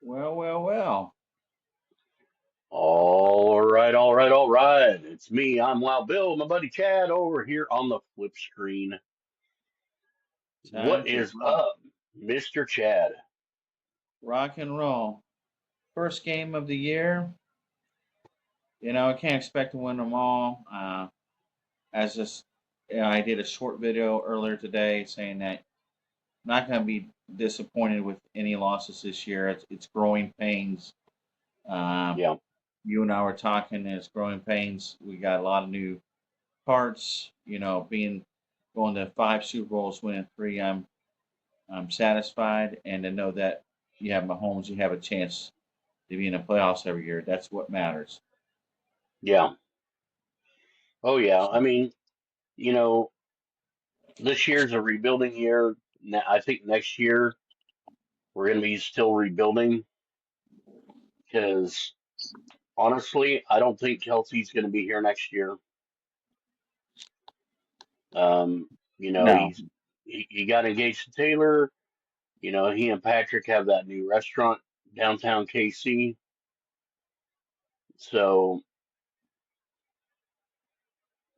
Well, well, well. All right, all right, all right. It's me. I'm Wild Bill, my buddy Chad over here on the flip screen. Time What to is up, Mr. Chad? rock and roll. First game of the year. I can't expect to win them all. As this, I did a short video earlier today saying that I'm not going to be disappointed with any losses this year. It's growing pains. Uh, Yeah, you and I were talking. It's growing pains. We got a lot of new parts. Being going to five Super Bowls, winning three. I'm satisfied, and to know that you have Mahomes, you have a chance to be in the playoffs every year. That's what matters. yeah. Oh, yeah. So, You know, this year's a rebuilding year. I think next year we're going to be still rebuilding because honestly, I don't think Kelsey's going to be here next year. Um, no, he got engaged to Taylor. He and Patrick have that new restaurant downtown KC. So,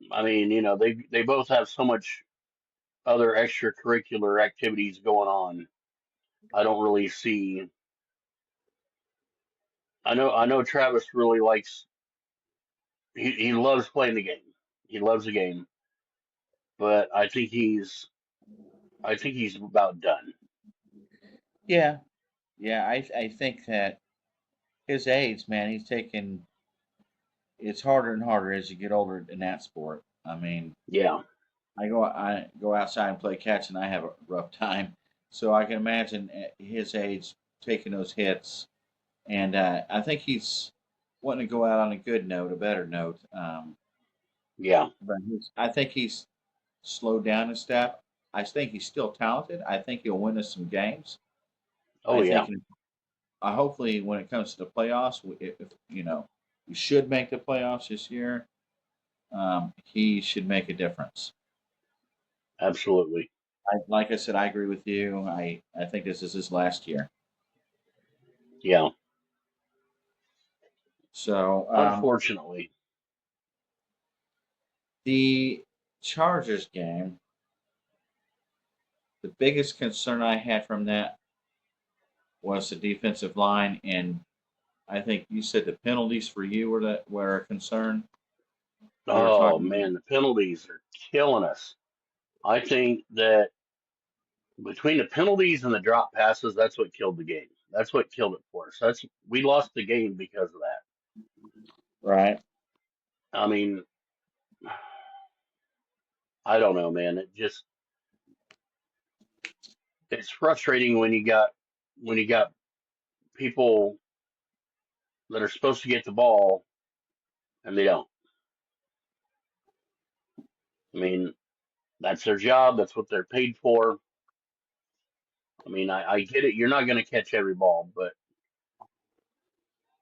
they both have so much other extracurricular activities going on. I don't really see. I know Travis really likes. He loves playing the game. He loves the game, but I think he's about done. yeah, yeah. I think that his age, man, he's taking. It's harder and harder as you get older in that sport. Yeah. I go outside and play catch, and I have a rough time. So I can imagine at his age taking those hits, and I think he's wanting to go out on a good note, a better note. Yeah. But I think he's slowed down a step. I think he's still talented. I think he'll win us some games. Oh I yeah. think, hopefully, when it comes to the playoffs, if we should make the playoffs this year, he should make a difference. Absolutely. Like I said, I agree with you. I think this is his last year. Yeah. So Unfortunately. the Chargers game, the biggest concern I had from that was the defensive line, and I think you said the penalties for you were a concern. You were Oh talking. man, the penalties are killing us. I think that between the penalties and the drop passes, that's what killed the game. That's what killed it for us. We lost the game because of that. Right. I mean, I don't know, man. It's frustrating when you got people that are supposed to get the ball and they don't. I mean, that's their job. That's what they're paid for. I get it. You're not going to catch every ball, but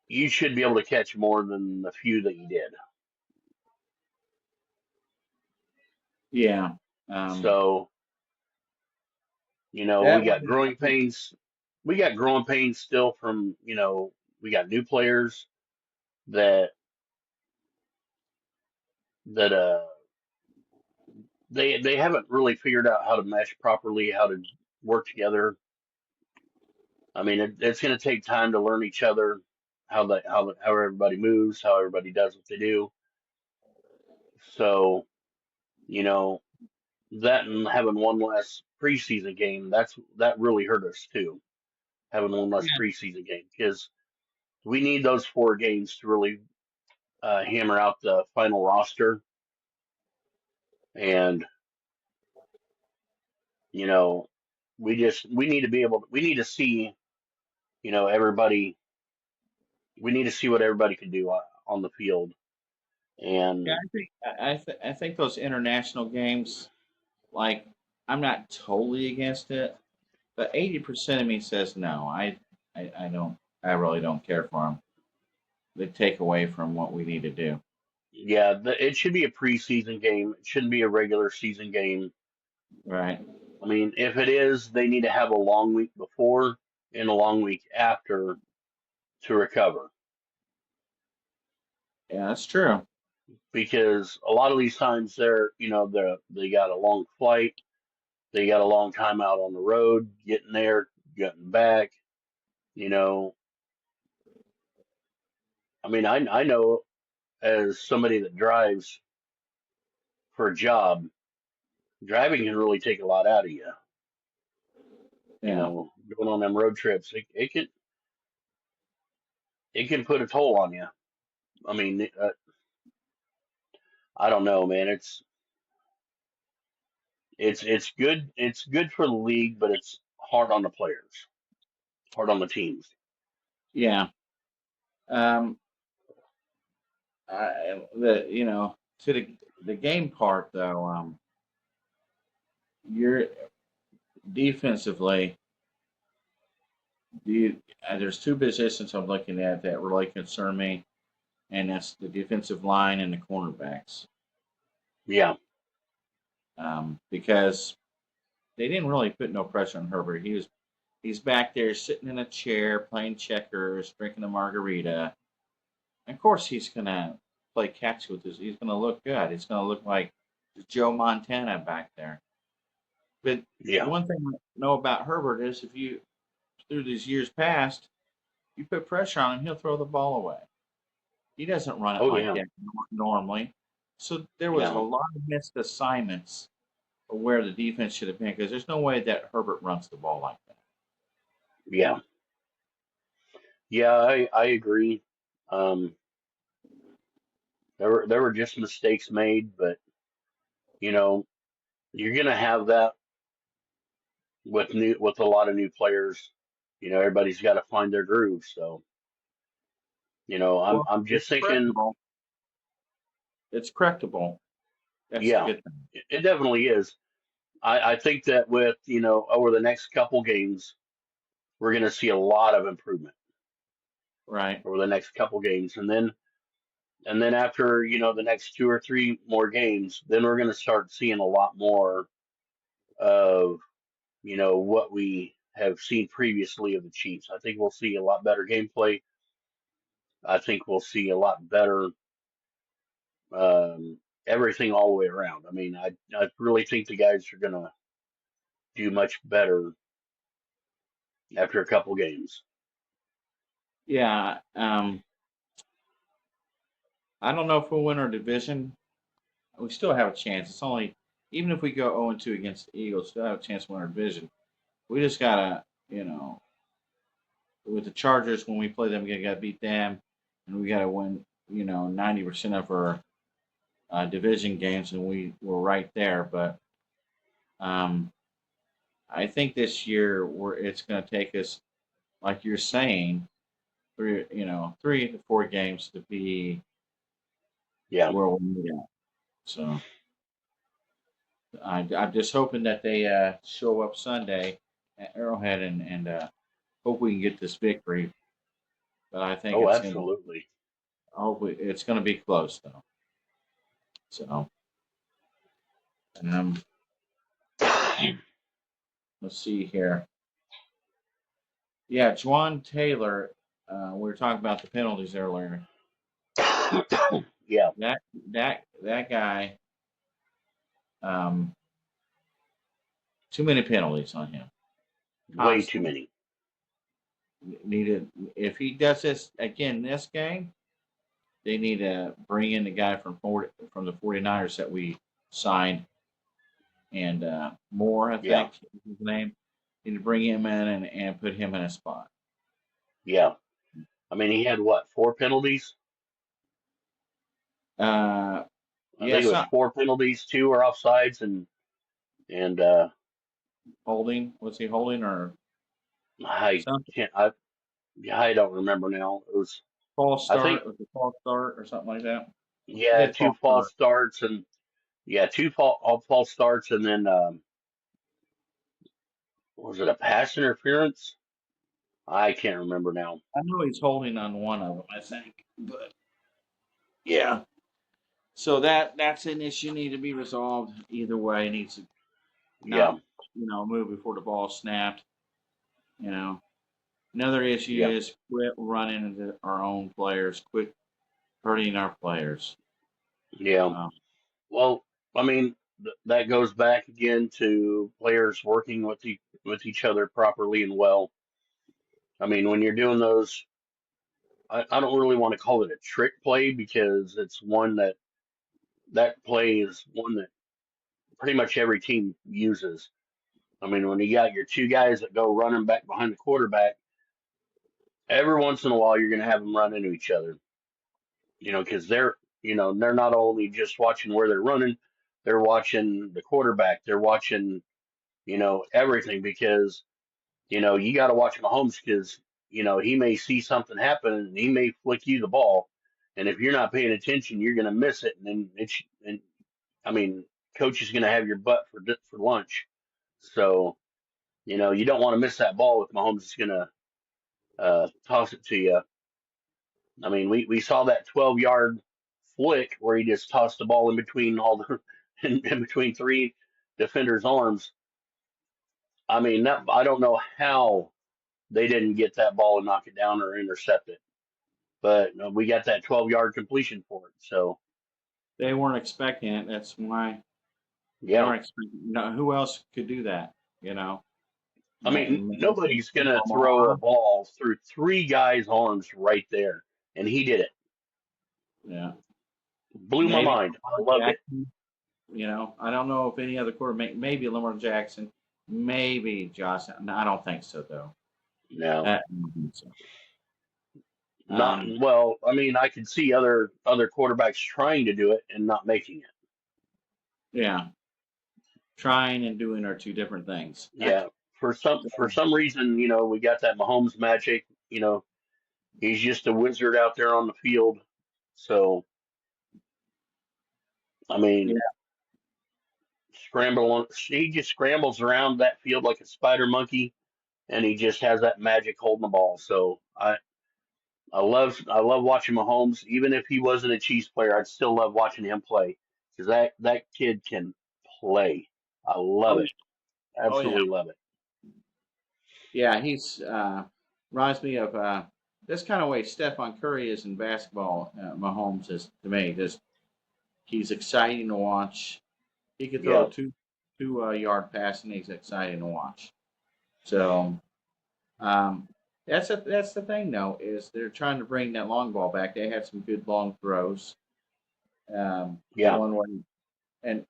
you should be able to catch more than the few that you did. Yeah. Um, So, we that got one. growing pains. We got growing pains still from, we got new players that that they haven't really figured out how to mesh properly, how to work together. It's going to take time to learn each other, how everybody moves, how everybody does what they do. So, you know, that and having one less preseason game, that really hurt us too. Having one less preseason game because we need those 4 games to really hammer out the final roster, and you know, we need to be able. We need to see, everybody. We need to see what everybody can do on the field, Yeah, and I think those international games, like, I'm not totally against it, but 80% of me says no. I don't. I really don't care for them. They take away from what we need to do. yeah, it should be a preseason game. It shouldn't be a regular season game. Right. If it is, they need to have a long week before and a long week after, to recover, Yeah, that's true. because a lot of these times they got a long flight, they got a long time out on the road, getting there, getting back. You know, I mean, I know, as somebody that drives for a job, driving can really take a lot out of you. Yeah, Going on them road trips, it can put a toll on you. I mean, I don't know, man. It's good. It's good for the league, but it's hard on the players, hard on the teams. yeah. Um, to the game part though, you're defensively. There's two positions I'm looking at that really concern me, and that's the defensive line and the cornerbacks. Yeah. Because they didn't really put no pressure on Herbert. He's back there sitting in a chair playing checkers, drinking a margarita. And of course, he's gonna play catch with this. He's gonna look good. He's gonna look like Joe Montana back there. But Yeah. one thing I know about Herbert is if you through these years past, you put pressure on him, he'll throw the ball away. He doesn't run it Oh like yeah. that normally. So there was a Yeah. lot of missed assignments of where the defense should have been because there's no way that Herbert runs the ball like that. Yeah. Yeah. I agree. Um, there were just mistakes made, but you know, you're gonna have that with a lot of new players. Everybody's got to find their groove. So, I'm Well, I'm it's just thinking, correctable. It's correctable. That's the yeah, good thing, it definitely is. I think that with, over the next couple games, we're going to see a lot of improvement right? over the next couple games. And then after, the next two or three more games, then we're going to start seeing a lot more of, what we have seen previously of the Chiefs. I think we'll see a lot better gameplay. I think we'll see a lot better, um, everything all the way around. I mean, I really think the guys are going to do much better after a couple games. Yeah. I don't know if we'll win our division. We still have a chance. It's only even if we go 0-2 against the Eagles, still have a chance to win our division. We just gotta, with the Chargers when we play them, we gotta beat them, and we gotta win, 90% of our division games, and we're right there. But um, I think this year it's gonna take us, like you're saying, 3 to 4 games to be Yeah. where we're at. So I'm just hoping that they show up Sunday at Arrowhead and hope we can get this victory. But I think Oh, it's gonna. absolutely. Hopefully, it's gonna be close though. So um, let's see here. Yeah, Juwan Taylor. We were talking about the penalties earlier. Yeah, That guy. Um, too many penalties on him. way too Constantly many. needed. If he does this again this game, they need to bring in the guy from the 49ers that we signed, and Moore, I Yeah, think is his name. Need to bring him in and put him in a spot. yeah. I mean, he had what, four penalties? Uh, I yeah, think it was some four penalties, two were offsides, and holding. Was he holding or I something? can't. I don't remember now. It was. False I think, start? Was it false start or something like that? He yeah, did two false false start. starts, and yeah, all false starts, and then was it a pass interference? I can't remember now. I know he's holding on one of them. I think, but yeah. So that's an issue need to be resolved either way. It needs to Yeah, not move before the ball snapped. You know. Another issue Yeah. is quit running into our own players, quit hurting our players. Yeah. Um, Well, I mean, that goes back again to players working with each other properly and well. I mean, when you're doing those, I don't really want to call it a trick play because it's one that play is one that pretty much every team uses. I mean, when you got your two guys that go running back behind the quarterback, every once in a while you're going to have them run into each other. Because they're not only just watching where they're running, they're watching the quarterback, they're watching everything because you got to watch Mahomes because he may see something happen and he may flick you the ball, and if you're not paying attention, you're going to miss it, and then and I mean, coach is going to have your butt for lunch. So you don't want to miss that ball if Mahomes is going to toss it to you. I mean, we saw that 12-yard flick where he just tossed the ball in between all the in between three defenders' arms. I mean, I don't know how they didn't get that ball and knock it down or intercept it, but we got that 12-yard completion for it. So they weren't expecting it. That's why they yeah, weren't expecting. No, who else could do that? You know, I mean, maybe nobody's gonna throw a Lamar. ball through three guys' arms right there, and he did it. Yeah, Blew my maybe mind. I Lamar loved it. Jackson. I don't know if any other quarterback. Maybe Lamar Jackson. Maybe Josh. No, I don't think so though. No, I don't think so. not Um, well. I mean, I could see other quarterbacks trying to do it and not making it. yeah, trying and doing are two different things. Yeah, for some reason, we got that Mahomes magic. He's just a wizard out there on the field. So I Yeah, mean, he just scrambles around that field like a spider monkey, and he just has that magic holding the ball. So I love watching Mahomes. Even if he wasn't a Chiefs player, I'd still love watching him play because that kid can play. I love oh, it. oh yeah, Absolutely love it. yeah. He's reminds me of this kind of way Stephon Curry is in basketball. Mahomes is to me. Just he's exciting to watch. He could throw Yeah, a two yard pass, and he's exciting to watch. So um, that's the thing though is they're trying to bring that long ball back. They had some good long throws. The yeah, one where and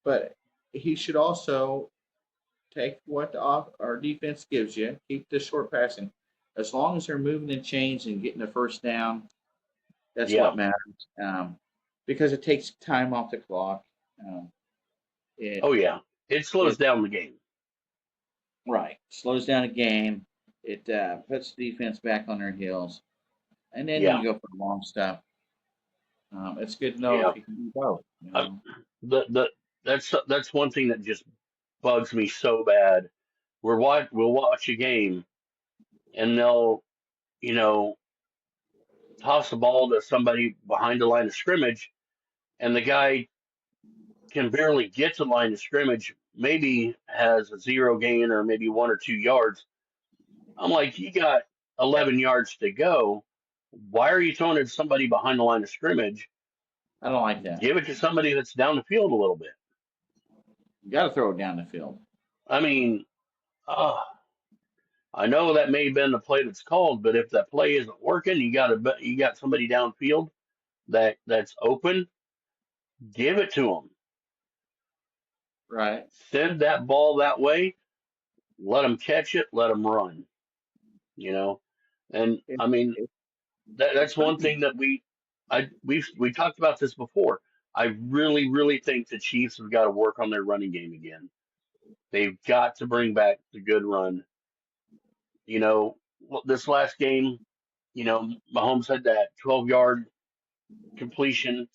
but he should also take what our defense gives you. Keep the short passing. As long as they're moving the chains and getting the first down, that's yeah. what matters. Because it takes time off the clock. Um, it Oh yeah. It slows it down the game. right slows down a game. It puts the defense back on their heels, and then you Yeah, can go for the long stuff. It's good to know yeah. if you can do both. I, the that's one thing that just bugs me so bad. We'll watch a game and they'll you know toss the ball to somebody behind the line of scrimmage, and the guy can barely get to the line of scrimmage. Maybe has a zero gain or maybe 1 or 2 yards. I'm like, you got 11 yards to go. Why are you throwing it to somebody behind the line of scrimmage? I don't like that. Give it to somebody that's down the field a little bit. You got to throw it down the field. I mean, uh, I know that may have been the play that's called, but if that play isn't working, you got somebody downfield that's open. Give it to them. Right. Send that ball that way. Let them catch it. Let them run. You know, and It, I mean it, it's that's one funny. thing that we talked about this before. I really really think the Chiefs have got to work on their running game again. They've got to bring back the good run. This last game, Mahomes had that 12-yard completion,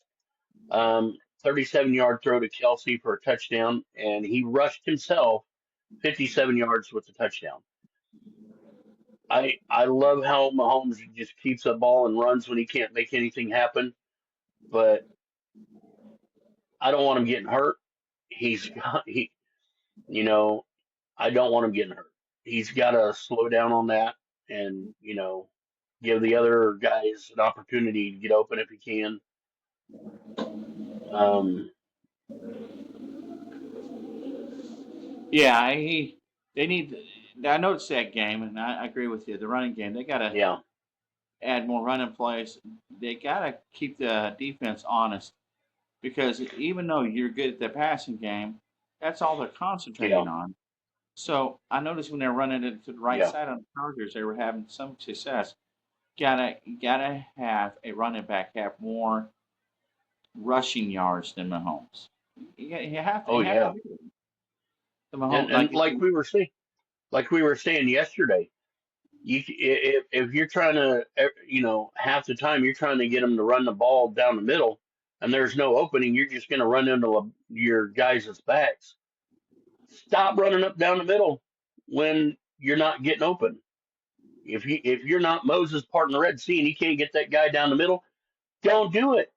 37-yard throw to Kelsey for a touchdown, and he rushed himself 57 yards with the touchdown. I love how Mahomes just keeps the ball and runs when he can't make anything happen, but I don't want him getting hurt. He's got you know I don't want him getting hurt. He's got to slow down on that, and give the other guys an opportunity to get open if he can. Um, Yeah, they need. I noticed that game, and I agree with you. The running game, they got to yeah, add more running plays. They got to keep the defense honest because even though you're good at the passing game, that's all they're yeah, concentrating on. So I noticed when they're running it to the right yeah. side on the Chargers, they were having some success. Gotta have a running back have more rushing yards than Mahomes. Oh You have to yeah. do it. The Mahomes And like like we were saying yesterday, if you're trying to, half the time you're trying to get them to run the ball down the middle, and there's no opening, you're just going to run into your guys' backs. Stop running up down the middle when you're not getting open. If you're not Moses parting the Red Sea and you can't get that guy down the middle, don't do it.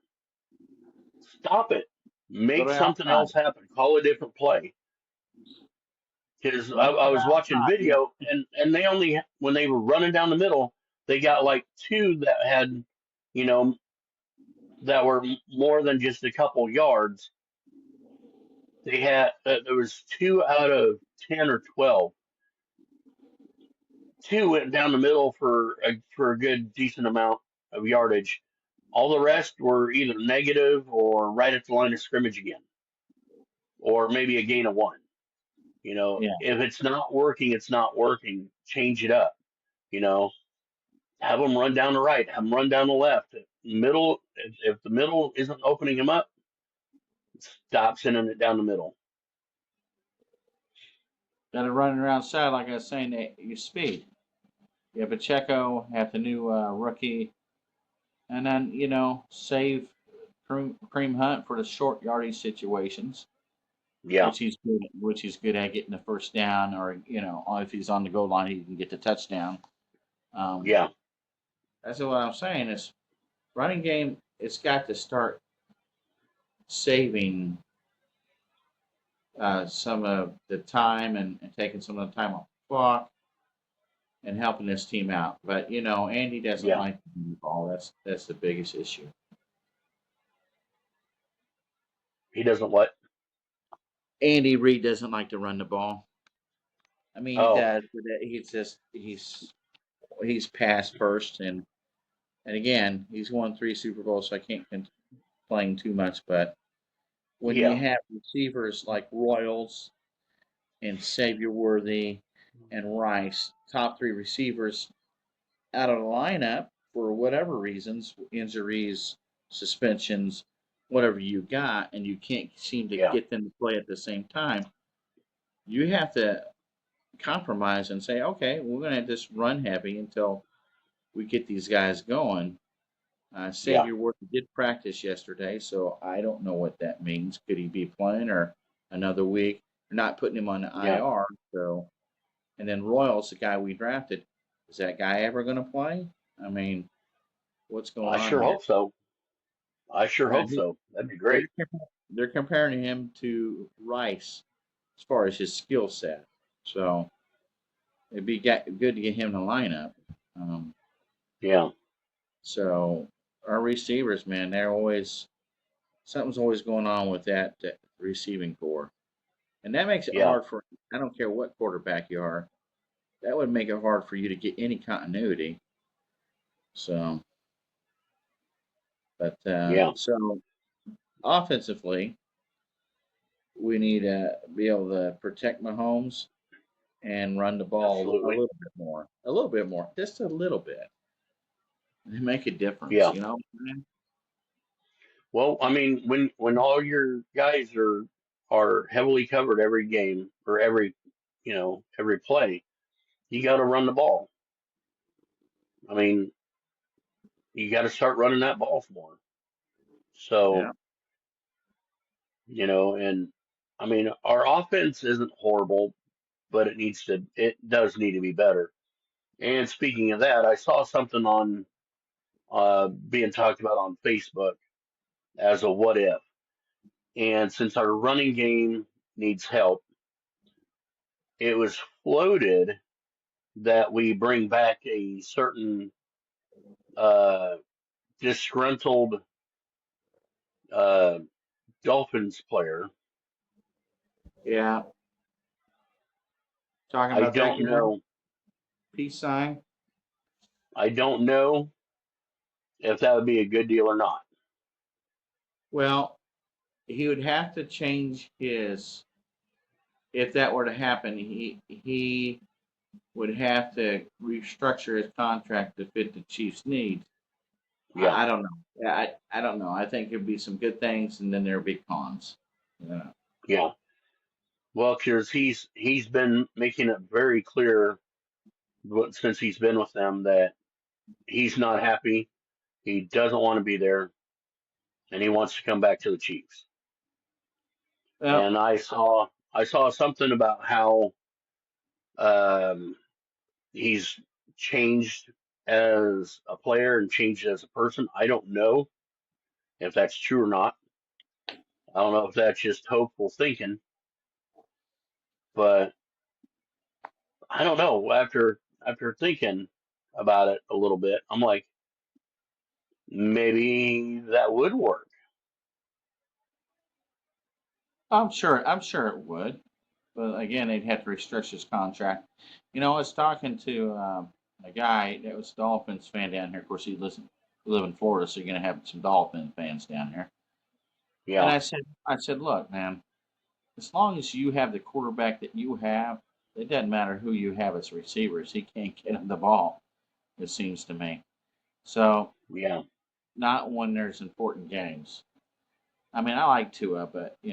Stop it. go Make to something outside, else happen. Call a different play. Because run I to the was watching outside. Yeah, video, and they only, when they were running down the middle, they got like two that had, you know, that were more than just a couple yards. They had there was 2 out of 10 or 12. Two went down the middle for a good decent amount of yardage. All the rest were either negative or right at the line of scrimmage again, or maybe a gain of one. yeah. If it's not working, it's not working. Change it up. You know, have them run down the right, have them run down the left. If the middle isn't opening him up, stop sending it down the middle. Got to run around side like I was saying. Your speed. You have Pacheco, have the new rookie, and then save Cream Hunt for the short yardage situations, Yeah, which he's good at getting the first down, or if he's on the goal line, he can get the touchdown. Um, yeah, that's what I'm saying is running game. It's got to start saving some of the time and taking some of the time off the clock and helping this team out. But Andy doesn't yeah. like the ball. That's the biggest issue. He doesn't what? Andy Reid doesn't like to run the ball. I mean, he Oh, does, but he's pass first, and again, he's won 3 Super Bowls, so I can't complain too much. But when you yeah, have receivers like Royals and Xavier Worthy and Rice, top 3 receivers out of the lineup for whatever reasons, injuries, suspensions, whatever you got, and you can't seem to yeah, get them to play at the same time, you have to compromise and say, okay, we're going to just run heavy until we get these guys going. yeah, Xavier Worthy did practice yesterday, so I don't know what that means. Could he be playing or another week? They're not putting him on the yeah. IR, so. And then Royals, the guy we drafted, is that guy ever going to play? I mean, what's going I on sure here? hope so. I sure Uh, hope he, so. That'd be they're great. they're comparing him to Rice as far as his skill set. So it'd be good to get him in the lineup. Um, Yeah, so our receivers, man, they're always something's always going on with that receiving core, and that makes it yeah, hard for. I don't care what quarterback you are. That would make it hard for you to get any continuity. So, but yeah. offensively, we need to be able to protect Mahomes and run the ball a Absolutely. little bit more, just a little bit, and make a difference. Yeah. You know, what I'm saying? Well, I mean, when all your guys are heavily covered every game or every play, you got to run the ball. I mean, you got to start running that ball more. So, Yeah, and I mean, our offense isn't horrible, but it does need to be better. And speaking of that, I saw something on being talked about on Facebook as a what if. And since our running game needs help, it was floated that we bring back a certain uh, disgruntled uh, Dolphins player. Yeah, talking I about that don't guy, know. peace sign. I don't know if that would be a good deal or not. Well, he would have to change his. If that were to happen, he would have to restructure his contract to fit the Chiefs' needs. Yeah, I don't know. Yeah, I don't know. I think there'd be some good things, and then there'd be cons. Yeah. yeah. Well, because he's been making it very clear since he's been with them that he's not happy. He doesn't want to be there, and he wants to come back to the Chiefs. Well, And I saw something about how um, he's changed as a player and changed as a person. I don't know if that's true or not. I don't know if that's just hopeful thinking, but I don't know. After thinking about it a little bit, I'm like, maybe that would work. I'm sure it would. But again, they'd have to restrict his contract. I was talking to a guy that was a Dolphins fan down here. Of course, he live in Florida, so you're going to have some Dolphin fans down here. And Yeah, I said, look, man, as long as you have the quarterback that you have, it doesn't matter who you have as receivers. He can't get him the ball. It seems to me. So yeah, not when there's important games. I mean, I like Tua, but he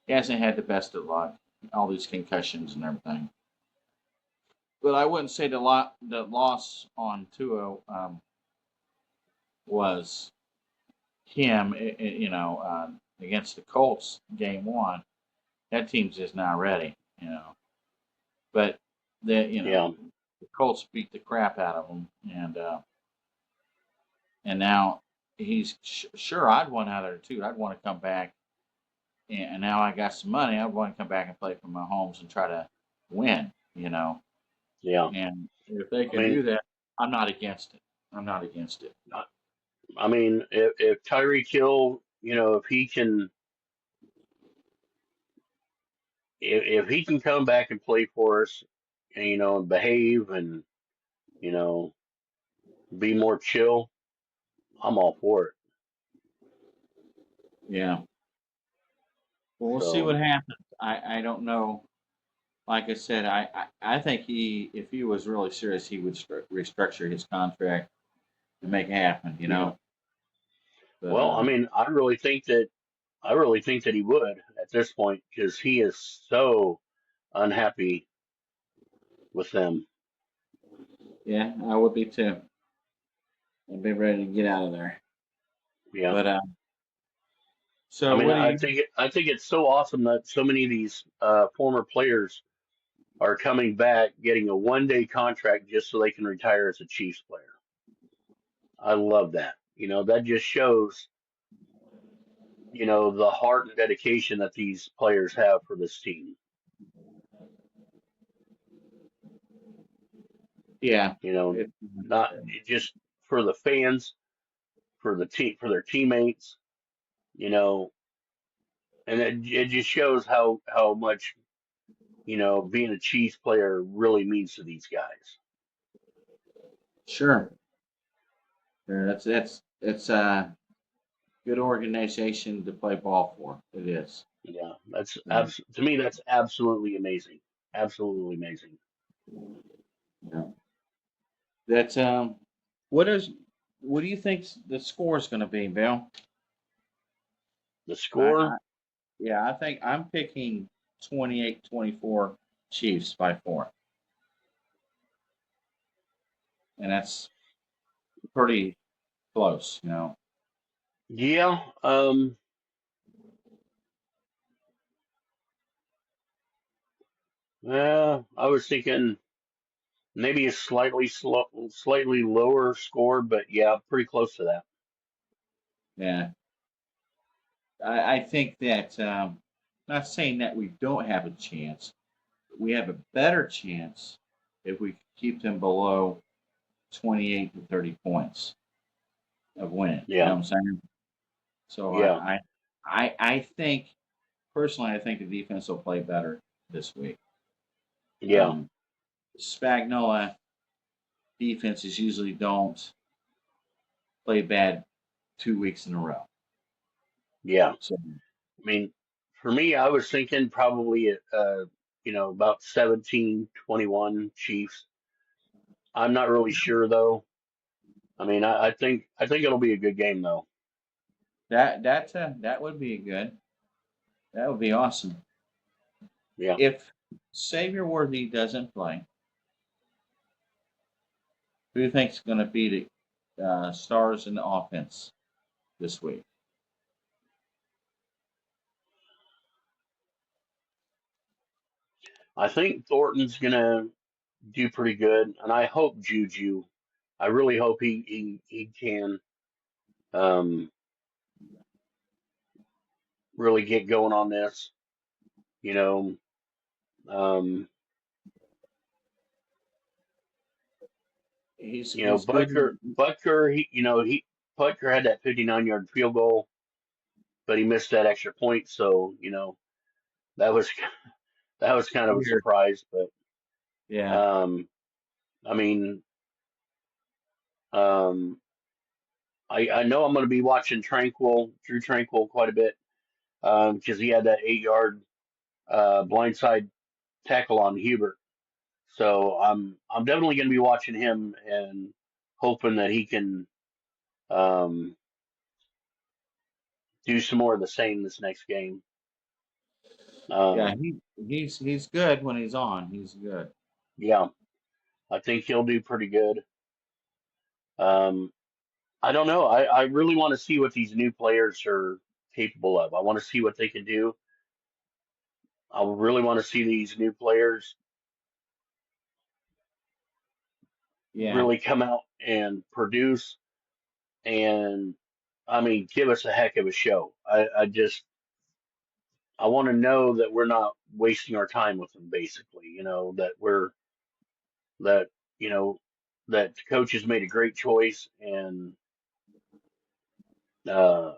hasn't had the best of luck. All these concussions and everything. But I wouldn't say the loss on Tua was him. Against the Colts, game one, that team's just not ready. But the you yeah, know the Colts beat the crap out of him, and now he's sure I'd want out of there too. I'd want to come back, and now I got some money. I'd want to come back and play for my homes and try to win. yeah. And if they I can mean, do that, I'm not against it. I'm not against it. I mean, if Tyreek Hill, if he can, if he can come back and play for us, and and behave and you know be more chill, I'm all for it. Yeah. Well, we'll see what So happens. I don't know. Like I said, I think if he was really serious, he would restructure his contract and make it happen. yeah. But Well, I mean, I really think that he would at this point because he is so unhappy with them. yeah, I would be too. I'd be ready to get out of there. Yeah. But I so mean, what do I you? think I think it's so awesome that so many of these former players are coming back, getting a one-day contract just so they can retire as a Chiefs player. I love that. That just shows, the heart and dedication that these players have for this team. Yeah, You know, it, not just for the fans, for the team, for their teammates. You know, and it just shows how much being a Chiefs player really means to these guys. sure. Sure. That's good organization to play ball for. It is. Yeah, that's Yeah. to me that's absolutely amazing, absolutely amazing. Yeah. That's what is what do you think the score is going to be, Bill? The I, score, I yeah, I think I'm picking 28-24 Chiefs by 4. And that's pretty close. yeah, I was thinking maybe a slightly lower score, but yeah, pretty close to that. Yeah. I think that not saying that we don't have a chance, we have a better chance if we keep them below 28 to 30 points of winning. You know Yeah. what I'm saying? So Yeah. I think personally, I think the defense will play better this week. Yeah. Spagnola defenses usually don't play bad 2 weeks in a row. Yeah. So I mean, for me, I was thinking probably about 17-21 Chiefs. I'm not really sure though. I mean, I think it'll be a good game though. that would be good. That would be awesome. Yeah. If Xavier Worthy doesn't play, who do you think's going to be the stars in the offense this week? I think Thornton's gonna do pretty good, and I hope Juju. I really hope he can um, really get going on this. You know, um, He's good. Butker. Butker had that 59-yard field goal, but he missed that extra point. So that was that was kind of a Weird. surprise. But Yeah, um, I mean, um, I know I'm going to be watching Drew Tranquil quite a bit because he had that 8-yard blindside tackle on Hubert. So I'm definitely going to be watching him and hoping that he can um, do some more of the same this next game. yeah. Um, He's good when he's on. He's good. yeah, I think he'll do pretty good. Um, I don't know. I really want to see what these new players are capable of. I want to see what they can do. I really want to see these new players Yeah, really come out and produce and I mean give us a heck of a show. I want to know that we're not wasting our time with them basically, that you know that the coach has made a great choice and uh,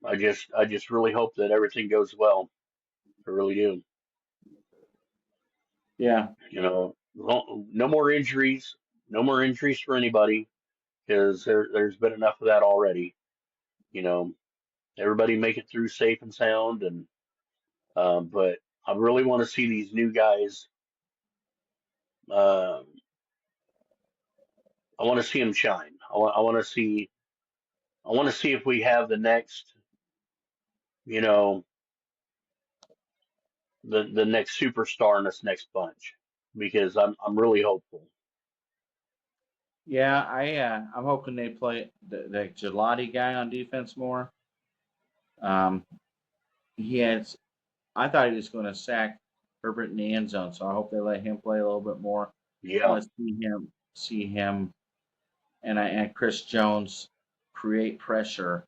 I just really hope that everything goes well. I really do. yeah, No more injuries, no more injuries for anybody because there's been enough of that already. You know, everybody make it through safe and sound, and but I really want to see these new guys. Um, I want to see them shine. I want to see if we have the next, you know, the next superstar in this next bunch because I'm really hopeful. yeah. I'm hoping they play the Gelati guy on defense more. Um, he has. I thought he was going to sack Herbert in the end zone, so I hope they let him play a little bit more. I Yeah. want to see him, and Chris Jones create pressure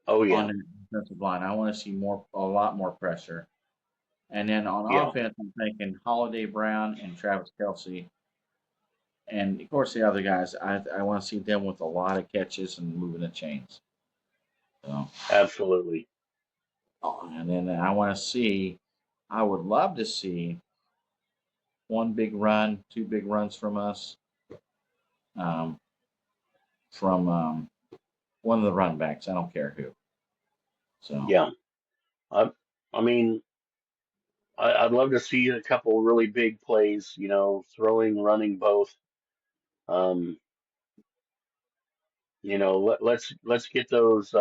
Oh on yeah. the defensive line. I want to see a lot more pressure. And then on Yeah. offense, I'm thinking Holiday Brown and Travis Kelsey, and of course the other guys. I want to see them with a lot of catches and moving the chains. So, Absolutely. and then I want to see. I would love to see one big run, two big runs from us, um, from one of the run backs. I don't care who. So Yeah. I I mean I'd love to see a couple really big plays. Throwing, running both. Um, let's get those.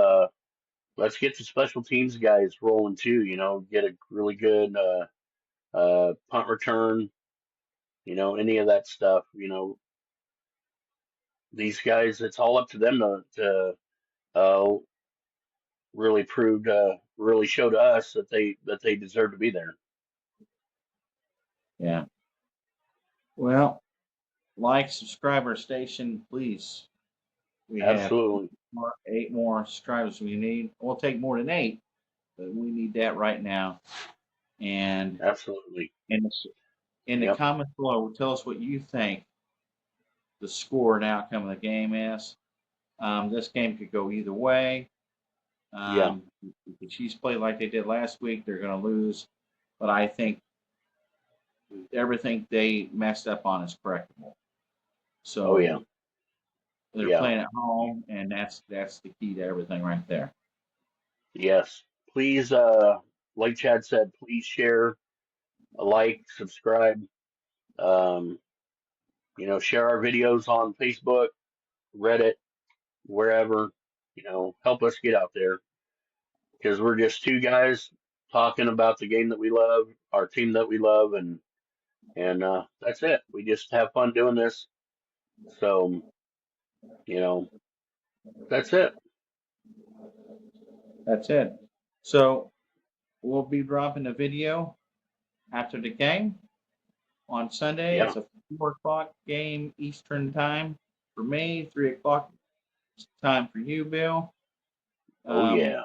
Let's get the special teams guys rolling too. Get a really good punt return. Any of that stuff. These guys, it's all up to them to uh, really show to us that they deserve to be there. yeah. Well, like, subscribe our station, please. We have Absolutely. eight more subscribers we need. We'll take more than eight, but we need that right now. And Absolutely. in the, in the Yep. comments below, tell us what you think the score and outcome of the game is. This game could go either way. Yeah. If the Chiefs play like they did last week, they're going to lose. But I think everything they messed up on is correctable. Oh yeah. So they're Yeah. playing at home, and that's the key to everything right there. Yes. Please, like Chad said, please share, like, subscribe. Um, share our videos on Facebook, Reddit, wherever. Help us get out there because we're just two guys talking about the game that we love, our team that we love, and that's it. We just have fun doing this. So, you know, that's it. That's it. So we'll be dropping a video after the game on Sunday. Yeah. It's a 4 o'clock game Eastern time for me, 3 o'clock time for you, Bill. Oh Um, yeah.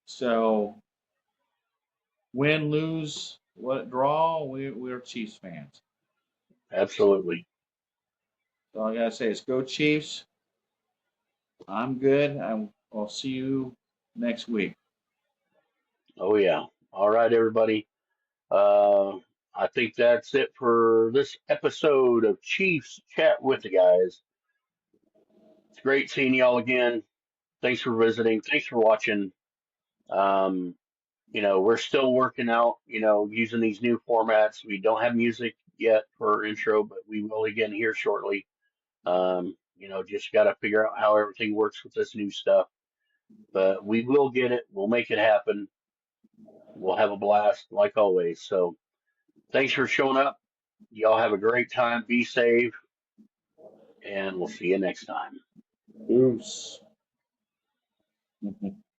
so win, lose, what draw, we're Chiefs fans. So Absolutely. all I gotta say is go Chiefs. I'm good. I'll see you next week. Oh yeah. All right, everybody. Uh, I think that's it for this episode of Chiefs Chat with the Guys. It's great seeing y'all again. Thanks for visiting. Thanks for watching. Um, we're still working out, using these new formats. We don't have music yet for our intro, but we will again here shortly. Just got to figure out how everything works with this new stuff. But we will get it. We'll make it happen. We'll have a blast like always. So thanks for showing up. Y'all have a great time. Be safe, and we'll see you next time. Oops.